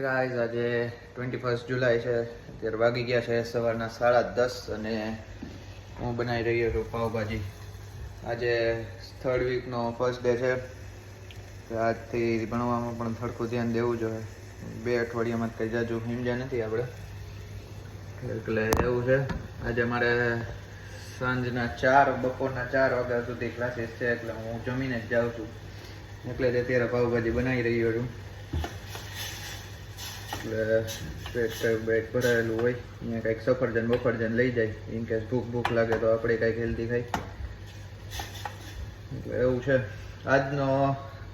Guys આજે 21 જુલાઈ છે. અત્યારે વાગી ગયા છે સવારના 10:30 અને હું બનાવી રહ્યો છું પાવભાજી. આજે થર્ડ વીકનો ફર્સ્ટ ડે છે. આજથી ભણવામાં પણ થોડું ધ્યાન દેવું જોઈએ. 2 અઠવાડિયામાં કંઈ જાજુ સમજ્યા નથી આપણે, એટલે એવું છે. આજે મારે સાંજના 4 બપોરના 4 વાગ્યા સુધી ક્લાસીસ છે, એટલે હું જમીને જ જાઉં છું. એટલે જ અત્યારે પાવભાજી બનાવી રહ્યો છું. એટલે પેટ ભરાયેલું હોય, અહીંયા કંઈક સફરજન બફરજન લઈ જાય ઇન કેસ ભૂખ લાગે તો આપણે કંઈક હેલ્ધી ખાઈ. એટલે એવું છે આજનો.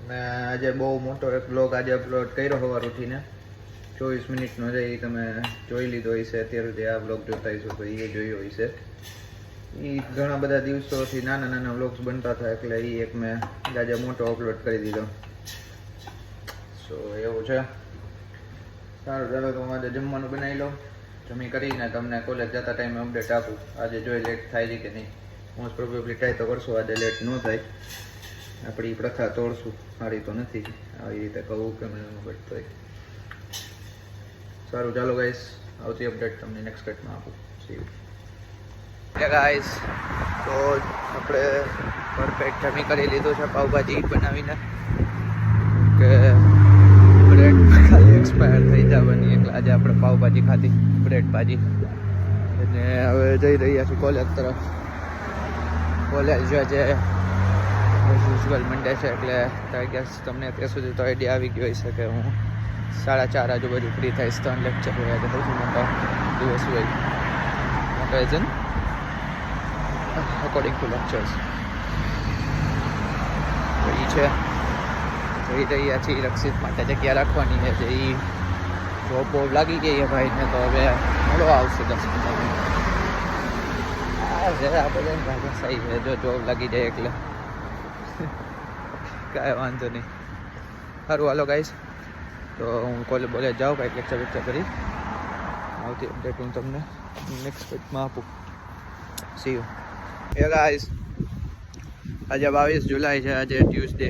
મેં આજે બહુ મોટો એક બ્લોગ આજે અપલોડ કર્યો સવાર ઉઠીને, 24 મિનિટનો છે. એ તમે જોઈ લીધો હશે. અત્યારે જે આ બ્લોગ જોતા હશો તો એ જોયો હશે. એ ઘણા બધા દિવસોથી નાના બ્લોગ્સ બનતા હતા, એટલે એ એક મેં આજે મોટો અપલોડ કરી દીધો. સો એવું છે. સારું, ચાલો તો હું આજે જમવાનું બનાવી લઉં. જમી કરીને તમને કોલેજ જતા ટાઈમે અપડેટ આપું. આજે જોઈ લેટ થાય છે કે નહીં. મોસ્ટ પ્રોબેબલી ટ્રાય તો કરશું આજે લેટ ન થાય. આપણી પ્રથા તોડશું, સારી તો નથી આવી રીતે કહું કે મને બટ થાય. સારું, ચાલો ગાઈસ, આવતી અપડેટ તમને નેક્સ્ટ કટમાં આપું. C you. હે ગાઈસ, તો આપણે પરફેક્ટ જમી કરી લીધું છે પાવભાજી બનાવીને, કે બ્રેડ ખાલી એક્સપાયર થઈ જવાની, એટલે આજે આપણે પાવભાજી ખાધી, બ્રેડ ભાજી. અને હવે જઈ રહ્યા છીએ કોલેજ તરફ. કોલેજ આજે યુઝ્યુઅલ મંડે છે, એટલે આઈ ગેસ તમને ત્યાં સુધી તો આઈડિયા આવી ગયો હશે કે હું 4:30 આજુબાજુ ફ્રી થઈશ. 3 લેક્ચર હોય આજે, સૌથી મોટો દિવસ હોય મોટો એઝન અકોર્ડિંગ ટુ લેક્ચર્સ. તો એ છે. જઈ રહ્યા છીએ રક્ષિત માટે જગ્યા રાખવાની છે. જે એ જોબ બોબ લાગી ગઈ છે ભાઈને, તો હવે મળો આવશે 10 મિનિટ. આપણે સહી છે, જો જોબ લાગી જાય એટલે કાંઈ વાંધો નહીં. સારું, હાલો ગાઈસ, તો હું કોલેજ જાઉં, કાંઈક લેક્ચર કરી આવતી અપડેટ હું તમને નેક્સ્ટ વીકમાં આપું. C you. હે ગાઈસ, આજે 22 જુલાઈ છે. આજે ટ્યુઝડે,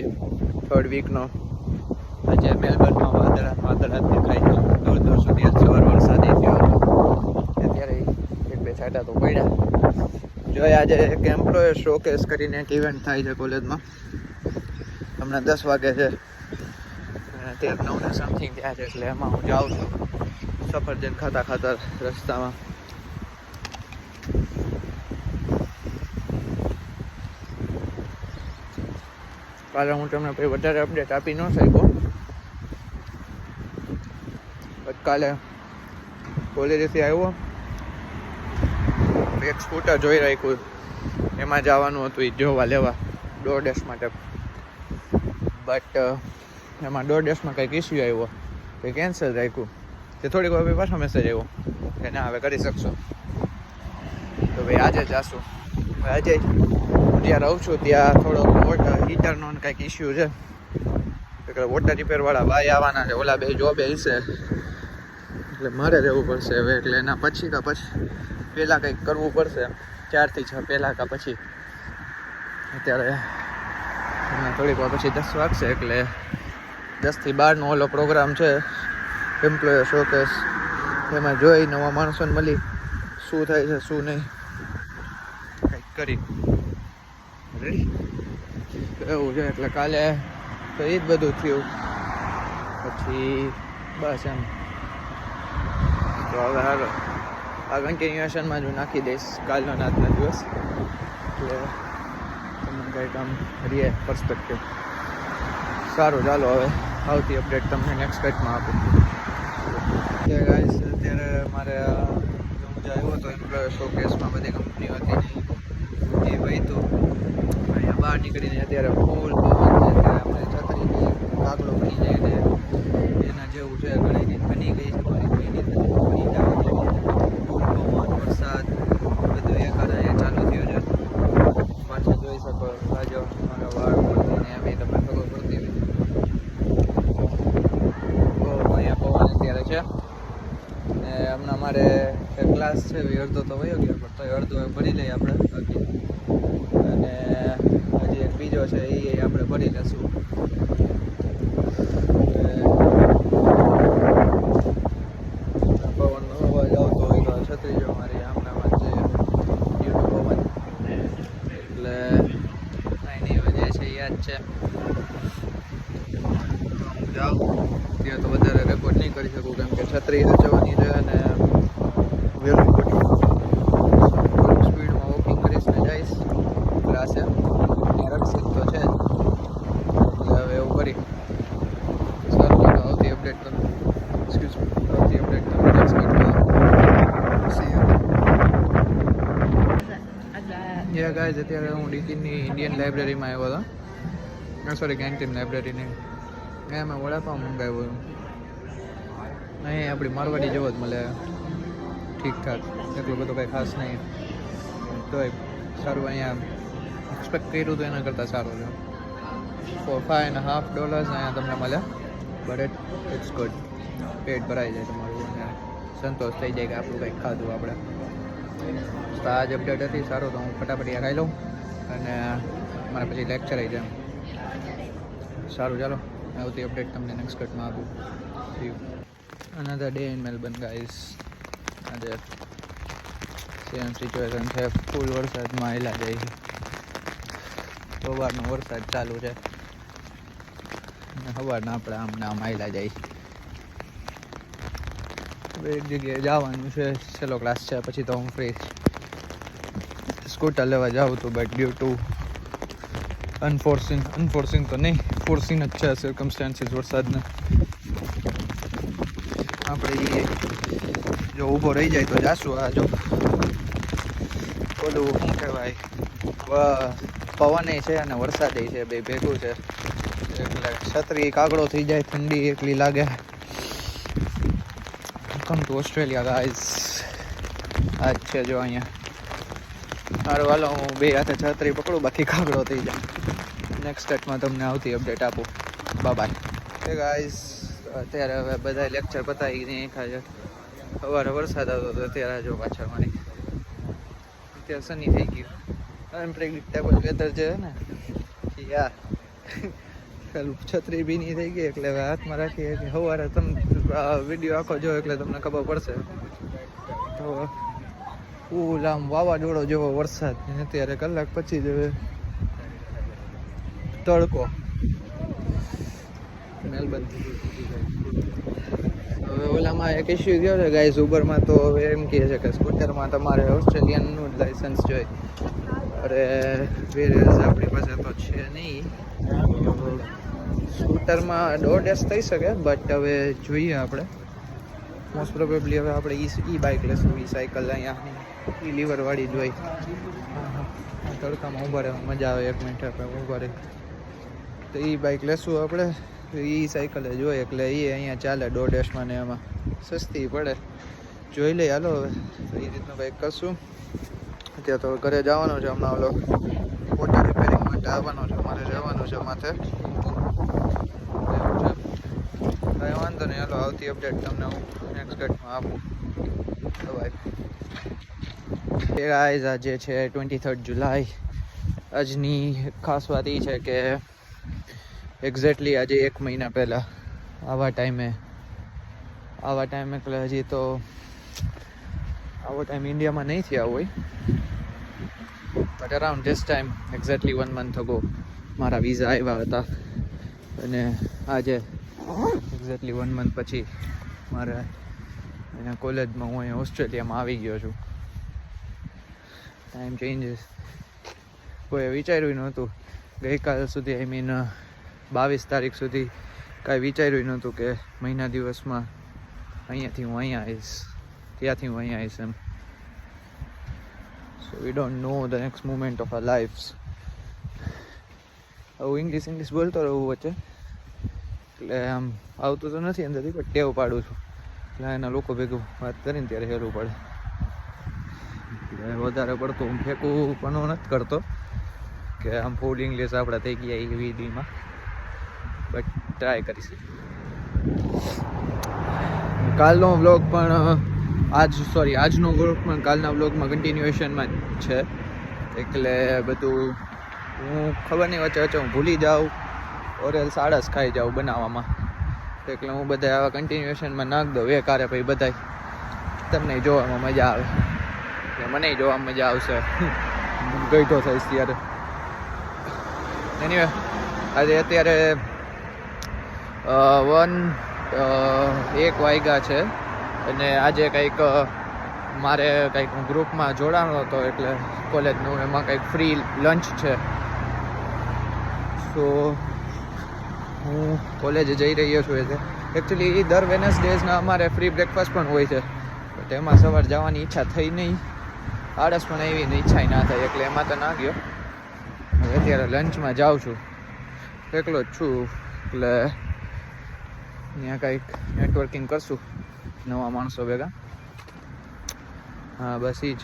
થર્ડ વીકનો. આજે મેલબર્નમાં વાદળા દેખાય છે. દૂર સુધી સવાર વરસાદ થયો હતો. અત્યારે 1-2 છાંટા તો પડ્યા. જો આજે એક એમ્પ્લોયર શોકેસ કરીને એક ઇવેન્ટ થાય છે કોલેજમાં. હમણાં 10 વાગે છે, અત્યારે 9 સમથિંગ થયા છે. એટલે એમાં હું જાઉં છું સફરજન ખાતા રસ્તામાં. કાલે હું તમને કોઈ વધારે અપડેટ આપી ન શક્યો. કાલે કોલેજેથી આવ્યો, એક સ્કૂટર જોઈ રાખ્યું, એમાં જવાનું હતું એ જોવા લેવા DoorDash માટે. બટ એમાં DoorDashમાં કંઈક ઇસ્યુ આવ્યો, કંઈ કેન્સલ રાખ્યું. તે થોડીક વાર પાછો મેસેજ આવ્યો કે ના હવે કરી શકશો. તો ભાઈ આજે જાશું. આજે હું જ્યાં રહું છું ત્યાં થોડોક વોટર હીટરનો કંઈક ઇસ્યુ છે, એટલે વોટર રિપેરવાળા ભાઈ આવવાના છે. ઓલા બે જોબે હશે, એટલે મારે રહેવું પડશે હવે. એટલે એના પછી પહેલાં કંઈક કરવું પડશે, 4 થી 6 પહેલાં કાં પછી. અત્યારે થોડીક વાર પછી 10 વાગશે, એટલે 10 થી 12નો ઓલો પ્રોગ્રામ છે એમ્પ્લોયર શોકેસ. એમાં જોઈ નવા માણસોને મળી શું થાય છે શું નહીં, કંઈક કરી રેડી એવું છે. એટલે કાલે તો એ જ બધું થયું. પછી બસ એમ. તો હવે હાલો આ કન્ટિન્યુએશનમાં જ હું નાખી દઈશ કાલનો આજનો દિવસ, એટલે તમને કંઈક આમ રીએ પર્સપેક્ટિવ. સારું, ચાલો હવે આવતી અપડેટ તમને નેક્સ્ટ કટમાં આપું. અત્યારે મારે હું જે આવ્યો હતો એમ્પ્લોયર શોકેસમાં બધી કંપનીઓ હતી, એ ભાઈ તો અહીંયા બહાર નીકળીને અત્યારે ફૂલ પવન છે. અત્યારે આપણે છત્રી કાગલો બની જાય ને એના જેવું છે. ઘણી બની ગઈ છે મારી બની જવા જેવી. ફૂલ પવન, વરસાદ બધું એકાદ ચાલુ થયું છે. પાછળ જોઈ શકો બાજુ મારા વાળ પડતીને એમ તમને ખબર પડતી હોય. અહીંયા પવન અત્યારે છે. ને હમણાં મારે એક ક્લાસ છે, અડધો તો વયો ગયો, પણ તો અડધો ભરી લઈએ આપણે બાકી. અને હજી એક બીજો છે એ આપણે ભરી લઈશું. કરી શકું, કેમ કે છત્રી હચવાની છે અને વહેલું ગોઠવું. થોડુંક સ્પીડમાં વોકિંગ કરીશ ને જઈશ ક્લાસે. રક્ષિત તો છે જ, એટલે હવે એવું કરી સારું. ચાલો આવતી અપડેટ તમને આવતી અપડેટ તમને નેક્સ્ટ યા ગાઈઝ. અત્યારે હું ડીટીની ઇન્ડિયન લાઇબ્રેરીમાં આવ્યો હતો, સોરી કેન્ટીન લાઇબ્રેરીની. અહીંયા મેં વડાપાઉં મંગાવ્યો. અહીં આપણી મારવાડી જેવો જ મળે, ઠીકઠાક, એટલું બધું કંઈ ખાસ નહીં. તોય સારું, અહીંયા એક્સપેક્ટ કર્યું હતું એના કરતાં સારું છે. for $5.50 અહીંયા તમને મળે, બટ ઇટ્સ ગુડ. પેટ ભરાઈ જાય તમારું અને સંતોષ થઈ જાય કે આપણું કંઈક ખાધું આપણે. તો આ જ અપડેટ હતી. સારું, તો હું ફટાફટ ખાઈ લઉં અને મારા પછી લેક્ચર આવી જાય. સારું, ચાલો આવતી અપડેટ તમને નેક્સ્ટ કટમાં આપું. Another day in Melbourne guys. આજે સેમ સિચ્યુએશન છે, ફૂલ વરસાદમાં હેલા જાય છે. સવારનો વરસાદ ચાલુ છે અને સવારના આપણે આમ નામ આવેલા જાય. હવે એક જગ્યાએ જવાનું છે, છેલ્લો ક્લાસ છે, પછી તો હું ફ્રી સ્કૂટર લેવા જાઉં તો, બટ ડ્યુ ટુ અનફોર્સિંગ તો નહીં, ફોર્સિંગ જ છે સર્કમસ્ટાન્સીસ વરસાદને. આપણે જો ઊભો રહી જાય તો જાશું. આ જો ઓલું શું કહેવાય, પવન છે અને વરસાદ છે, બે ભેગું છે, એટલે છત્રી કાગડો થઈ જાય, ઠંડી એકલી લાગે. Welcome to Australia guys. આ જ છે જો અહીંયા. મારો વાલો હું બે હાથે છત્રી પકડું, બાકી કાગડો થઈ જાય. નેક્સ્ટ કટમાં તમને આવતી અપડેટ આપું. બાય. હે ગાઈઝ, અત્યારે હવે બધા લેક્ચર પતાવી નહીં ખાય. સવારે વરસાદ આવતો હતો, અત્યારે જો પાછળ મારી અત્યારે સની થઈ ગયું. અનપ્રેડિક્ટેબલ વેધર છે ને યાર, છત્રી બી નહીં થઈ ગઈ, એટલે હવે હાથમાં રાખીએ કે સવારે તમે વિડીયો આખો જો એટલે તમને ખબર પડશે. તો ફૂલ આમ વાવાઝોડો જેવો વરસાદ, અત્યારે કલાક પછી જ તડકો મેલબર્ન. હવે ઓલામાં એક ઇસ્યુ થયો છે ગાઈઝ, ઉબરમાં તો હવે એમ કહે છે કે સ્કૂટરમાં તમારે ઓસ્ટ્રેલિયનનું જ લાઇસન્સ જોઈએ. અરે આપણી પાસે તો છે નહીં. સ્કૂટરમાં DoorDash થઈ શકે, બટ હવે જોઈએ આપણે. મોસ્ટ પ્રોબેબલી હવે આપણે ઈ બાઇક લેશું, ઈ સાયકલ. અહીંયા ઈ લીવરવાળી જ હોય. તડકામાં ઊભા રહેવા મજા આવે, 1 મિનિટ આપણે ઊભા રહી. તો ઈ બાઇક લેશું આપણે, ઈ સાયકલ જ હોય, એટલે એ અહીંયા ચાલે DoorDashમાં ને એમાં સસ્તી પડે. જોઈ લઈએ હાલો હવે એ રીતનું કંઈક કરશું. અત્યારે તો ઘરે જવાનું છે, હમણાં ઓલો મોટર રિપેરિંગ માટે આવવાનો છે, મારે જવાનું છે માથે. કાંઈ વાંધો નહીં, હાલો આવતી અપડેટ તમને હું નેક્સ્ટ કટમાં આપું. બાય. ગાઈઝ, આજે છે 23 જુલાઈ. આજની ખાસ વાત એ છે કે એક્ઝેક્ટલી આજે 1 મહિના પહેલાં આવા ટાઈમે એટલે હજી તો આવો ટાઈમ ઇન્ડિયામાં નહીં થયા હોય, but around this time exactly 1 month ago મારા વિઝા આવ્યા હતા. અને આજે એક્ઝેક્ટલી 1 મંથ પછી મારે અહીંયા કોલેજમાં હું અહીંયા ઓસ્ટ્રેલિયામાં આવી ગયો છું. ટાઈમ ચેન્જીસ કોઈએ વિચાર્યું નહોતું. ગઈકાલ સુધી, આઈ મીન 22 તારીખ સુધી કાંઈ વિચાર્યું નહોતું કે મહિના દિવસમાં અહીંયાથી હું અહીંયા આવીશ, ત્યાંથી હું અહીંયા આવીશ એમ. So we don't know the next moment of our lifes. આવું ઇંગ્લિશ બોલતો રહું વચ્ચે, એટલે આમ આવતું તો નથી અંદરથી, પણ ટેવ પાડું છું. એટલે એના લોકો ભેગું વાત કરીને ત્યારે હેલું પડે. એટલે વધારે પડતું હું ફેંકવું પણ નથી કરતો કે આમ ફૂલ ઇંગ્લિશ આપણા થઈ ગયા એ વિડીમાં, બટ ટ્રાય કરીશ. કાલનો વ્લોગ પણ આજનો વ્લોગ પણ કાલના વ્લોગમાં કન્ટિન્યુએશનમાં જ છે. એટલે બધું હું ખબર નહીં, વચ્ચે હું ભૂલી જાઉં ઓરેલ સાડસ ખાઈ જાઉં બનાવવામાં, એટલે હું બધા આવા કન્ટિન્યુએશનમાં નાખ દઉં એકારે, પછી બધા તમને જોવામાં મજા આવે, એટલે મને જોવામાં મજા આવશે. ગઈઠો થઈશ ત્યારે. એનીવે આજે અત્યારે 1 1 વાગ્યા છે અને આજે કંઈક મારે કંઈક ગ્રુપમાં જોડાણો હતો એટલે કોલેજનું, એમાં કંઈક ફ્રી લંચ છે. સો હું કોલેજે જઈ રહ્યો છું. એકચ્યુઅલી દર વેનસડેઝના અમારે ફ્રી બ્રેકફાસ્ટ પણ હોય છે, બટ એમાં સવાર જવાની ઈચ્છા થઈ નહીં, આળસ પણ આવી ને ઈચ્છા ના થાય એટલે એમાં તો ના ગયો. હવે અત્યારે લંચમાં જાઉં છું, એકલો જ છું એટલે ત્યાં કંઈક નેટવર્કિંગ કરશું નવા માણસો ભેગા. હા બસ એ જ.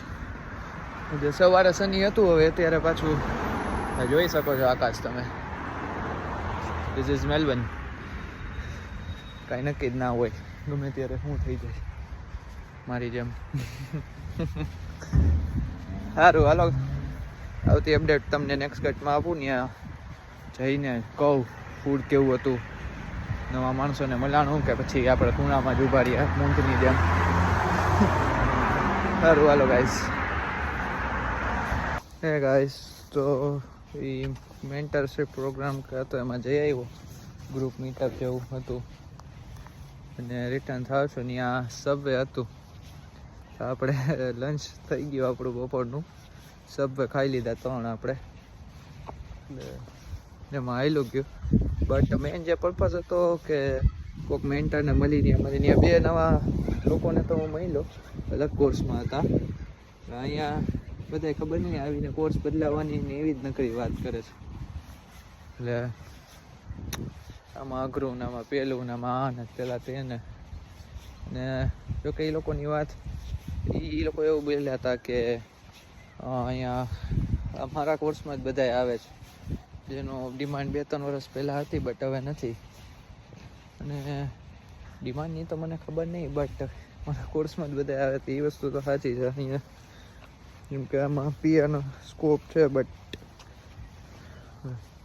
સવારે સની હતું, હવે અત્યારે પાછું જોઈ શકો છો આકાશ તમે. This is Melbourne. કાંઈ નક્કી જ ના હોય, ગમે ત્યારે શું થઈ જાય મારી જેમ. સારું હાલો, આવતી અપડેટ તમને નેક્સ્ટ કટમાં આપું. ત્યાં જઈને કહું ફૂડ કેવું હતું, નવા માણસોને મળાણું કે પછી આપણે ખૂણામાં જ ઊભા રહ્યા મૂંઢની જેમ. સારું હાલો ગાઈસ. હે ગાઈસ, તો એ મેન્ટરશિપ પ્રોગ્રામ હતો એમાં જઈ આવ્યો, ગ્રુપ મીટઅપ જેવું હતું અને રિટર્ન થાવ છું. ત્યાં સબવે હતું, આપણે લંચ થઈ ગયું આપણું બપોરનું. સબવે ખાઈ લીધા 3 આપણે, એમાં આવેલું ગયું. બટ મેન જે પર્પઝ હતો કે કોઈક મેન્ટરને મળીને ત્યાં 2 નવા લોકોને તો હું મળ્યો, અલગ કોર્સમાં હતા. અહીંયા બધાય ખબર નહીં આવીને કોર્સ બદલાવવાની ને એવી જ નકરી વાત કરે છે. એટલે આમાં અઘરું ને આમાં પેલું ને આમાં આ ને પેલા તેને. ને જોકે એ લોકોની વાત, એ લોકો એવું બોલ્યા હતા કે અહીંયા અમારા કોર્સમાં જ બધાય આવે છે, જેનો ડિમાન્ડ 2-3 વર્ષ પહેલાં હતી બટ હવે નથી. અને ડિમાન્ડની તો મને ખબર નહીં, બટ મારા કોર્સમાં જ બધા આવે તો એ વસ્તુ તો સાચી છે. અહીંયા જેમ કે આમાં પીઆનો સ્કોપ છે, બટ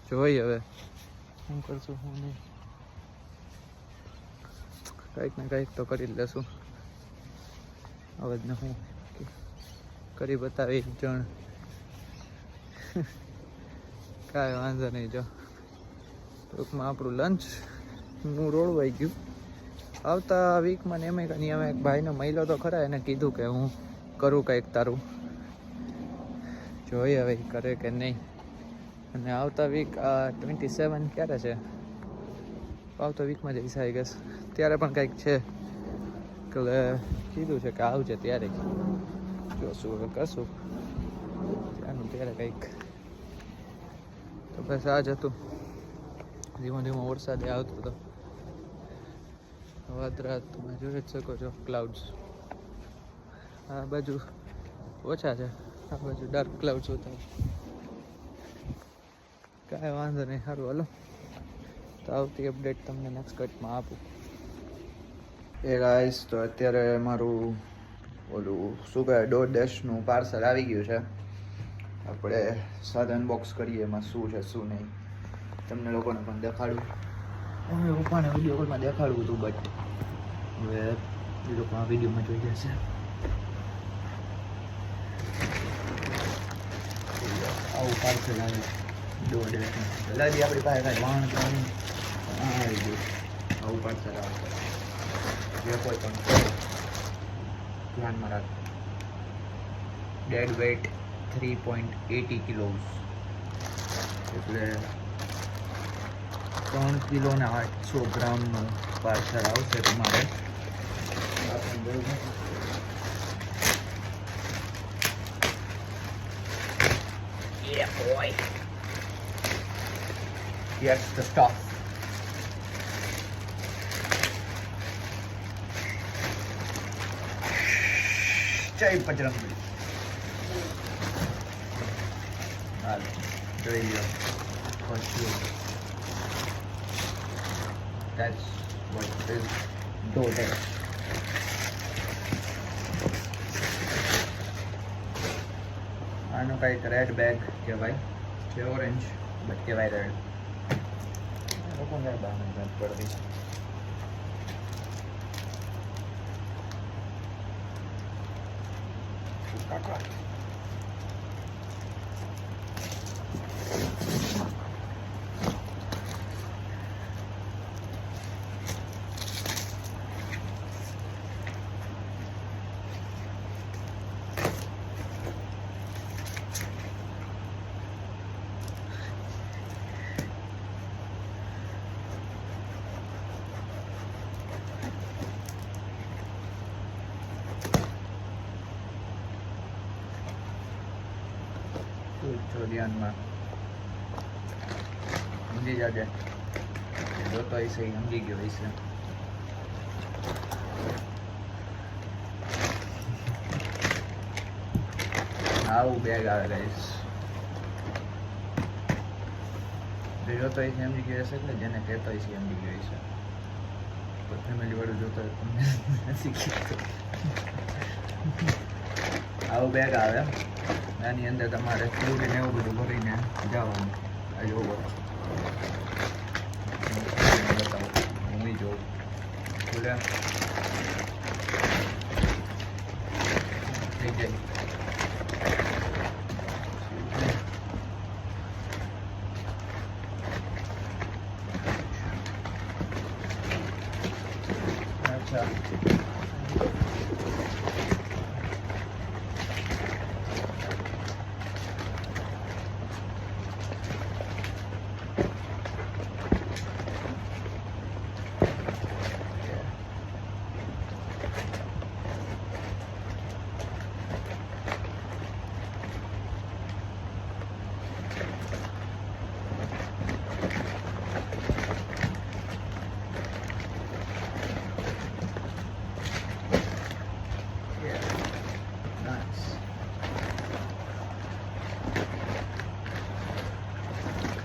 જોઈએ હવે શું કરશું શું નહીં. કંઈક ને કંઈક તો કરી જ લેશું. હવે જ ને હું કરી બતાવી જણ. કાંઈ વાંધો નહીં. જો ટૂંકમાં આપણું લંચનું રોળવાઈ ગયું. આવતા વીકમાં ને એમ એક ભાઈને મળ્યો તો ખરા, એને કીધું કે હું કરું કંઈક તારું, જોઈએ હવે કરે કે નહીં. અને આવતા વીક 27 ક્યારે છે, આવતા વીકમાં જઈશ આઈ ગેસ. ત્યારે પણ કંઈક છે એટલે કીધું છે કે આવજે ત્યારે જોશું, હવે કરશું ત્યાંનું ત્યારે કંઈક. તો બસ આ જ હતું. ધીમો ધીમો વરસાદ આવતો હતો. વાદળા તમે જોઈ જ શકો છો, ક્લાઉડ્સ. આ બાજુ ઓછા છે, આ બાજુ ડાર્ક ક્લાઉડ્સ હતા. કાંઈ વાંધો નહીં. સારું હાલો, તો આવતી અપડેટ તમને નેક્સ્ટ કટમાં આપું. એ ગાઈસ, તો અત્યારે મારું ઓલું શું કહેવાય DoorDashનું પાર્સલ આવી ગયું છે. આપણે સાદા અનબોક્સ કરીએ એમાં શું છે શું નહીં, તમને લોકોને પણ દેખાડું. અમે પપ્પાને વિડીયો કોલમાં દેખાડવું હતું, બટ હવે એ લોકો આ વિડીયોમાં જોઈ જશે. આવું પાર્સલ આવે DoorDashનું. પહેલાં બી આપણી પાસે કાંઈ વાણ કરવાનું આવી ગયું. આવું પાર્સલ આવે, જે કોઈ પણ ધ્યાનમાં રાખો. ડેડ વેઇટ 3.80 કિલોઝ, એટલે 3 કિલો ને 800 ગ્રામનું પાર્સલ આવશે તમારે. Yeah boy, here's the stuff. જય બજરંગબલી. હાલ જોઈ લો. That's what is DoorDash. આનું કંઈક રેડ બેગ કહેવાય છે, ઓરેન્જ બટ કહેવાય રેડ. લોકો કંઈ બહાર નથી પડતી. કાકા ધ્યાનમાં સમજી જાજે. જોતો હશે એ સમજી ગયો હશે. આવું બેગ આવે ગાઈસ. જોતો હશે સમજી ગયો હશે એટલે જેને કહેતો હશે સમજી ગયો હશે. ફેમિલી વાળું જોતો નથી કીધું. આવું બેગ આવે. આની અંદર તમારે ફૂડ ને એવું બધું ભરીને જવાનું. આ જોવો બતાવો હું જોઉં ખુલે થઈ જાય. અચ્છા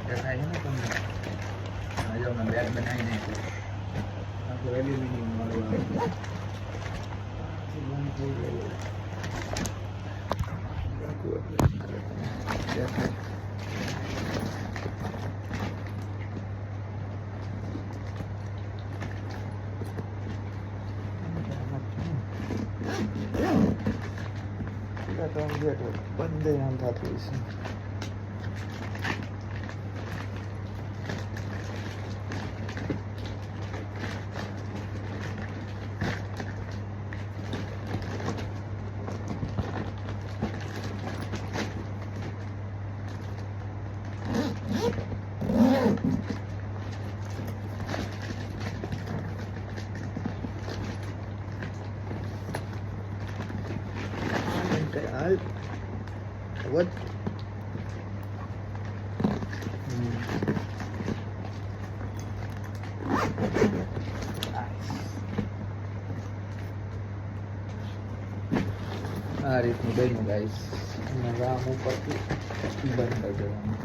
દેખાય છે ને તમને? આજે અમે બેગ બનાવી નાખ્યું. આખું એલ્યુમિનિયમ વાળું આવે. બંધ આમ થતું હશે. What? આ રીતનું બન્યું ગાઈસ. રામ ઉપરથી બંધ કરી દેવાનું.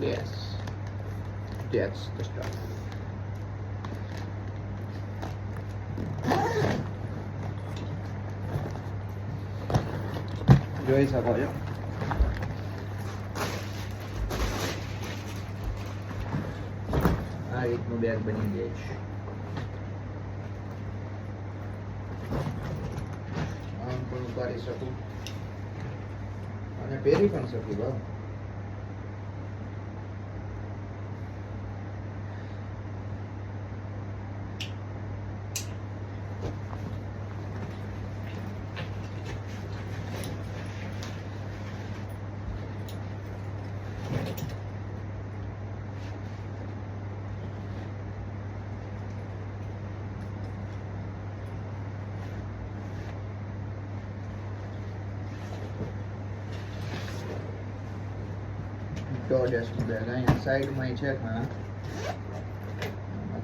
Yes, that's the stuff. જોઈ શકો છો. આ રીતનું બેગ બની જાય છે. આમ પણ ઉતારી શકું અને પહેરી પણ શકું. ભાવ ડોડેસનું બેગ અહીંયા સાઈડમાં છે.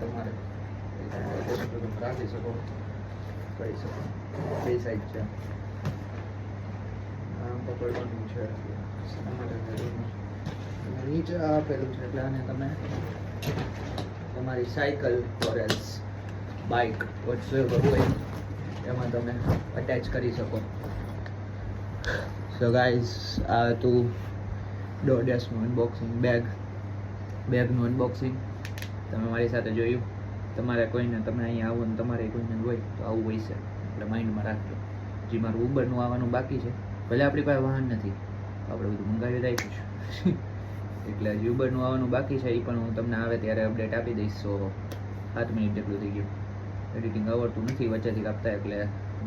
તમારે રાખી શકો, કરી શકો. બે સાઈડ છે. આમ પકડવાનું છે. નીચે આપેલું છે એટલે આને તમે તમારી સાયકલ ઓર બાઇક વોટ્સએવર હોય એમાં તમે અટેચ કરી શકો. સો ગાઈઝ આ હતું ડોડેસનું અનબોક્સિંગ. બેગનું અનબોક્સિંગ તમે મારી સાથે જોયું. તમારે કોઈને તમે અહીંયા આવો ને તમારે કોઈને હોય તો આવું હોય છે એટલે માઇન્ડમાં રાખજો. હજી મારું ઉબરનું આવવાનું બાકી છે. ભલે આપણી પાસે વાહન નથી, આપણે બધું મંગાવી દઈશું એટલે હજી ઉબરનું આવવાનું બાકી છે. એ પણ હું તમને આવે ત્યારે અપડેટ આપી દઈશ. 7 મિનિટ જેટલું થઈ ગયું. એડિટિંગ આવડતું નથી વચ્ચેથી કાપતા એટલે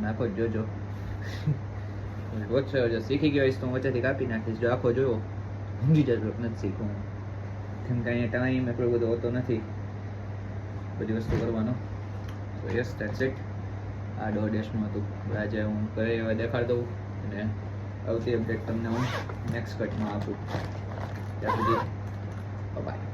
નાખો જ જોજો. વચ્ચે જો શીખી ગયો હોઈશ તો હું વચ્ચેથી કાપી નાખીશ. જો આખો જોયો સમજી જજો નથી શીખવું. કેમ કે અહીંયા ટાઈમ એટલો બધો હોતો નથી. બધી વસ્તુ કરવાનો. તો યસ ધેટ્સ ઇટ. આ DoorDashનું હતું. આજે હું ઘરે એવા દેખાડ દઉં અને આવતી અપડેટ તમને હું નેક્સ્ટ કટમાં આપું. ત્યાં સુધી બાય.